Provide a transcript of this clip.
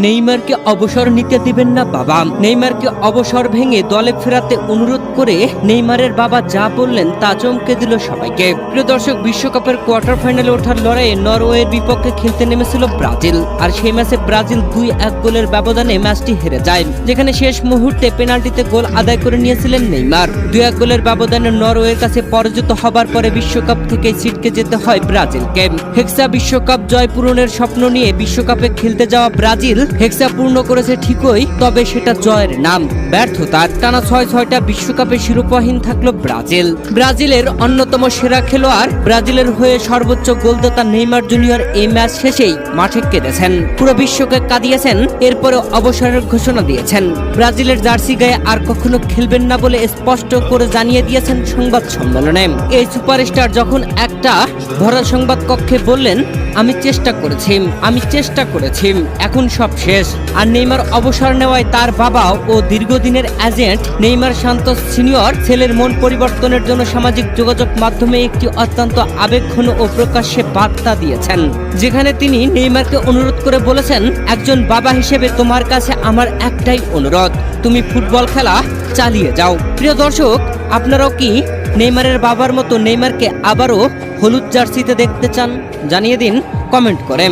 নেইমারকে অবসর নিতে দিবেন না বাবা। নেইমারকে অবসর ভেঙে দলে ফেরাতে অনুরোধ করে নেইমারের বাবা যা বললেন তা চমকে দিল সবাইকে। প্রিয় দর্শক, বিশ্বকাপের কোয়ার্টার ফাইনালে ওঠার লড়াইয়ে নরওয়ের বিপক্ষে খেলতে নেমেছিল ব্রাজিল, আর সেই ম্যাচে ব্রাজিল 2-1 গোলের ব্যবধানে ম্যাচটি হেরে যায়, যেখানে শেষ মুহূর্তে পেনাল্টিতে গোল আদায় করে নিয়েছিলেন নেইমার। 2-1 গোলের ব্যবধানে নরওয়ের কাছে পরাজিত হবার পরে বিশ্বকাপ থেকে ছিটকে যেতে হয় ব্রাজিলকে। হেক্সা বিশ্বকাপ জয় পূরণের স্বপ্ন নিয়ে বিশ্বকাপে খেলতে যাওয়া ব্রাজিল হেক্সা পূর্ণ করেছে ঠিকই, তবে সেটা জয়ের নাম ব্যর্থতার। টানা 6টা বিশ্বকাপে শিরোপাহীন থাকলো ব্রাজিল। ব্রাজিলের অন্যতম সেরা খেলোয়াড়, ব্রাজিলের হয়ে সর্বোচ্চ গোলদাতা নেইমার জুনিয়র এই ম্যাচ শেষেই মাঠে কেঁদেছেন, পুরো বিশ্বকে কাঁদিয়েছেন। এরপরে অবসরের ঘোষণা দিয়েছেন। ব্রাজিলের জার্সি গায়ে আর কখনো খেলবেন না বলে স্পষ্ট করে জানিয়ে দিয়েছেন সংবাদ সম্মেলনে। এই সুপারস্টার যখন একটা ভরা সংবাদ কক্ষে বললেন, আমি চেষ্টা করেছি, এখন সব শেষ। আর নেইমার অবসর নেওয়ায় তার বাবা ও দীর্ঘদিনের এজেন্ট নেইমার সান্তোস সিনিয়র ছেলের মন পরিবর্তনের জন্য সামাজিক যোগাযোগ মাধ্যমে একটি অত্যন্ত আবেগঘন ও প্রকাশ্যে বার্তা দিয়েছেন, যেখানে তিনি নেইমারকে অনুরোধ করে বলেছেন, একজন বাবা হিসেবে তোমার কাছে আমার একটাই অনুরোধ, তুমি ফুটবল খেলা চালিয়ে যাও। প্রিয় দর্শক, আপনারাও কি নেইমারের বাবার মতো নেইমারকে আবারও হলুদ জার্সিতে দেখতে চান? জানিয়ে দিন কমেন্ট করে।